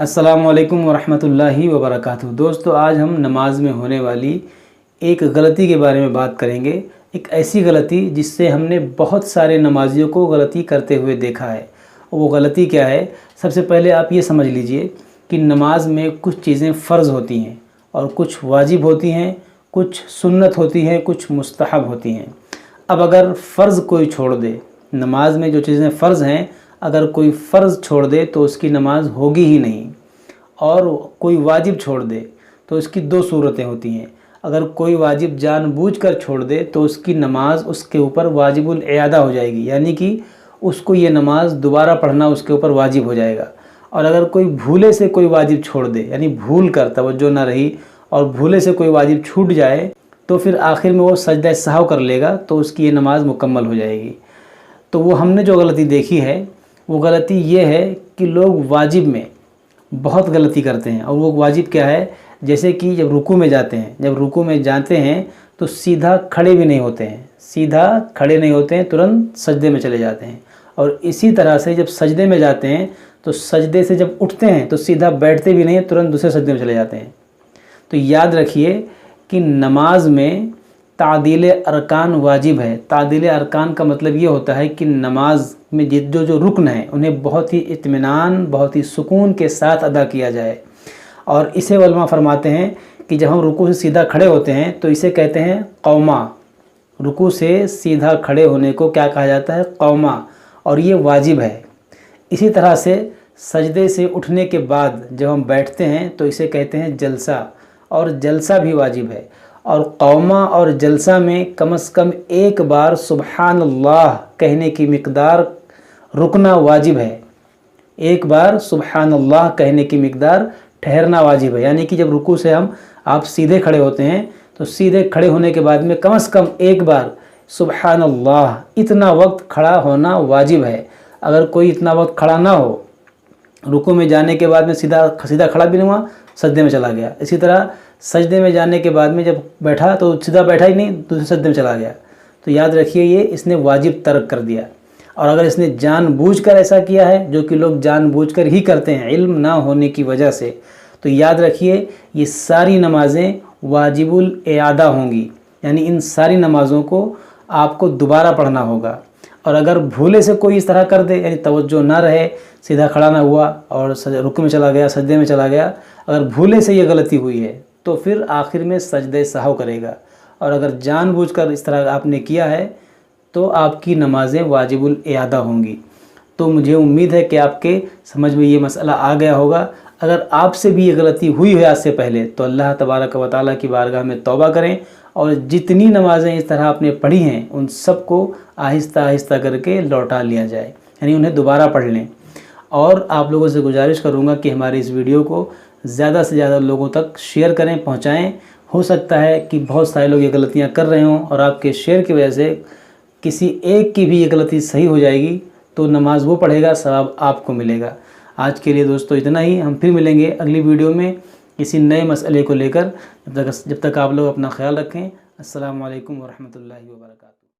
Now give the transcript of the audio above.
अस्सलामु अलैकुम वरहमतुल्लाहि वबरकातुहू। दोस्तों, आज हम नमाज में होने वाली एक गलती के बारे में बात करेंगे। एक ऐसी गलती जिससे हमने बहुत सारे नमाजियों को गलती करते हुए देखा है। वो गलती क्या है? सबसे पहले आप ये समझ लीजिए कि नमाज में कुछ चीज़ें फ़र्ज़ होती हैं और कुछ वाजिब होती हैं, कुछ सुन्नत होती हैं, कुछ मुस्तहब होती हैं। अब अगर फ़र्ज़ कोई छोड़ दे, नमाज में जो चीज़ें फ़र्ज़ हैं, अगर कोई फ़र्ज़ छोड़ दे तो उसकी नमाज होगी ही नहीं। और कोई वाजिब छोड़ दे तो इसकी दो सूरतें होती हैं। अगर कोई वाजिब जानबूझकर छोड़ दे तो उसकी नमाज उसके ऊपर वाजिबुल इयादा हो जाएगी, यानी कि उसको ये नमाज दोबारा पढ़ना उसके ऊपर वाजिब हो जाएगा। और अगर कोई भूले से कोई वाजिब छोड़ दे, यानी भूल कर तवज्जो ना रही और भूले से कोई वाजिब छूट जाए, तो फिर आखिर में वो सजदा सहव कर लेगा तो उसकी ये नमाज मुकम्मल हो जाएगी। तो वो हमने जो गलती देखी है, वो गलती ये है कि लोग वाजिब में बहुत गलती करते हैं। और वो वाजिब क्या है? जैसे कि जब रुकू में जाते हैं, तो सीधा खड़े भी नहीं होते हैं, तुरंत सजदे में चले जाते हैं। और इसी तरह से जब सजदे में जाते हैं तो सजदे से जब उठते हैं तो सीधा बैठते भी नहीं हैं, तुरंत दूसरे सजदे में चले जाते हैं। तो याद रखिए कि नमाज में तादील अरकान वाजिब है। तादील अरकान का मतलब ये होता है कि नमाज में जो रुकन है उन्हें बहुत ही इत्मीनान, बहुत ही सुकून के साथ अदा किया जाए। और इसे उलमा फरमाते हैं कि जब हम रुकू से सीधा खड़े होते हैं तो इसे कहते हैं कौमा। रुकू से सीधा खड़े होने को क्या कहा जाता है? कौमा। और ये वाजिब है। इसी तरह से सजदे से उठने के बाद जब हम बैठते हैं तो इसे कहते हैं जलसा, और जलसा भी वाजिब है। और कौमा और जलसा में कम से कम एक बार सुबहानल्लाह कहने की मिक़दार रुकना वाजिब है। एक बार सुबहानल्लाह कहने की मिक़दार ठहरना वाजिब है। यानी कि जब रुकू से आप सीधे खड़े होते हैं तो सीधे खड़े होने के बाद में कम से कम एक बार सुबहानल्लाह, इतना वक्त खड़ा होना वाजिब है। अगर कोई इतना वक्त खड़ा ना हो, रुकू में जाने के बाद में सीधा खड़ा भी नहीं हुआ, सजदे में चला गया। इसी तरह सजदे में जाने के बाद में जब बैठा तो सीधा बैठा ही नहीं, दूसरे सजदे में चला गया, तो याद रखिए ये इसने वाजिब तर्क कर दिया। और अगर इसने जानबूझकर ऐसा किया है, जो कि लोग जानबूझकर ही करते हैं इल्म ना होने की वजह से, तो याद रखिए ये सारी नमाज़ें वाजिबुल इयादा होंगी। यानी इन सारी नमाज़ों को आपको दोबारा पढ़ना होगा। और अगर भूले से कोई इस तरह कर दे, यानी तवज्जो ना रहे, सीधा खड़ा ना हुआ और रुकू में चला गया, सजदे में चला गया, अगर भूले से ये गलती हुई है तो फिर आखिर में सजदे सहव करेगा। और अगर जानबूझकर इस तरह आपने किया है तो आपकी नमाज़ें वाजिबुल इयादा होंगी। तो मुझे उम्मीद है कि आपके समझ में ये मसला आ गया होगा। अगर आपसे भी ये गलती हुई है आज से पहले, तो अल्लाह तबारक व तआला की बारगाह में तौबा करें और जितनी नमाज़ें इस तरह आपने पढ़ी हैं उन सबको आहिस्ता आहिस्ता करके लौटा लिया जाए, यानी उन्हें दोबारा पढ़ लें। और आप लोगों से गुजारिश करूँगा कि हमारे इस वीडियो को ज़्यादा से ज़्यादा लोगों तक शेयर करें, पहुँचाएँ। हो सकता है कि बहुत सारे लोग ये गलतियाँ कर रहे हों और आपके शेयर की वजह से किसी एक की भी ये गलती सही हो जाएगी, तो नमाज वो पढ़ेगा, सवाब आपको मिलेगा। आज के लिए दोस्तों इतना ही। हम फिर मिलेंगे अगली वीडियो में किसी नए मसले को लेकर। जब तक आप लोग अपना ख्याल रखें। अस्सलामु अलैकुम वरहमतुल्लाहि वबरकातुहू।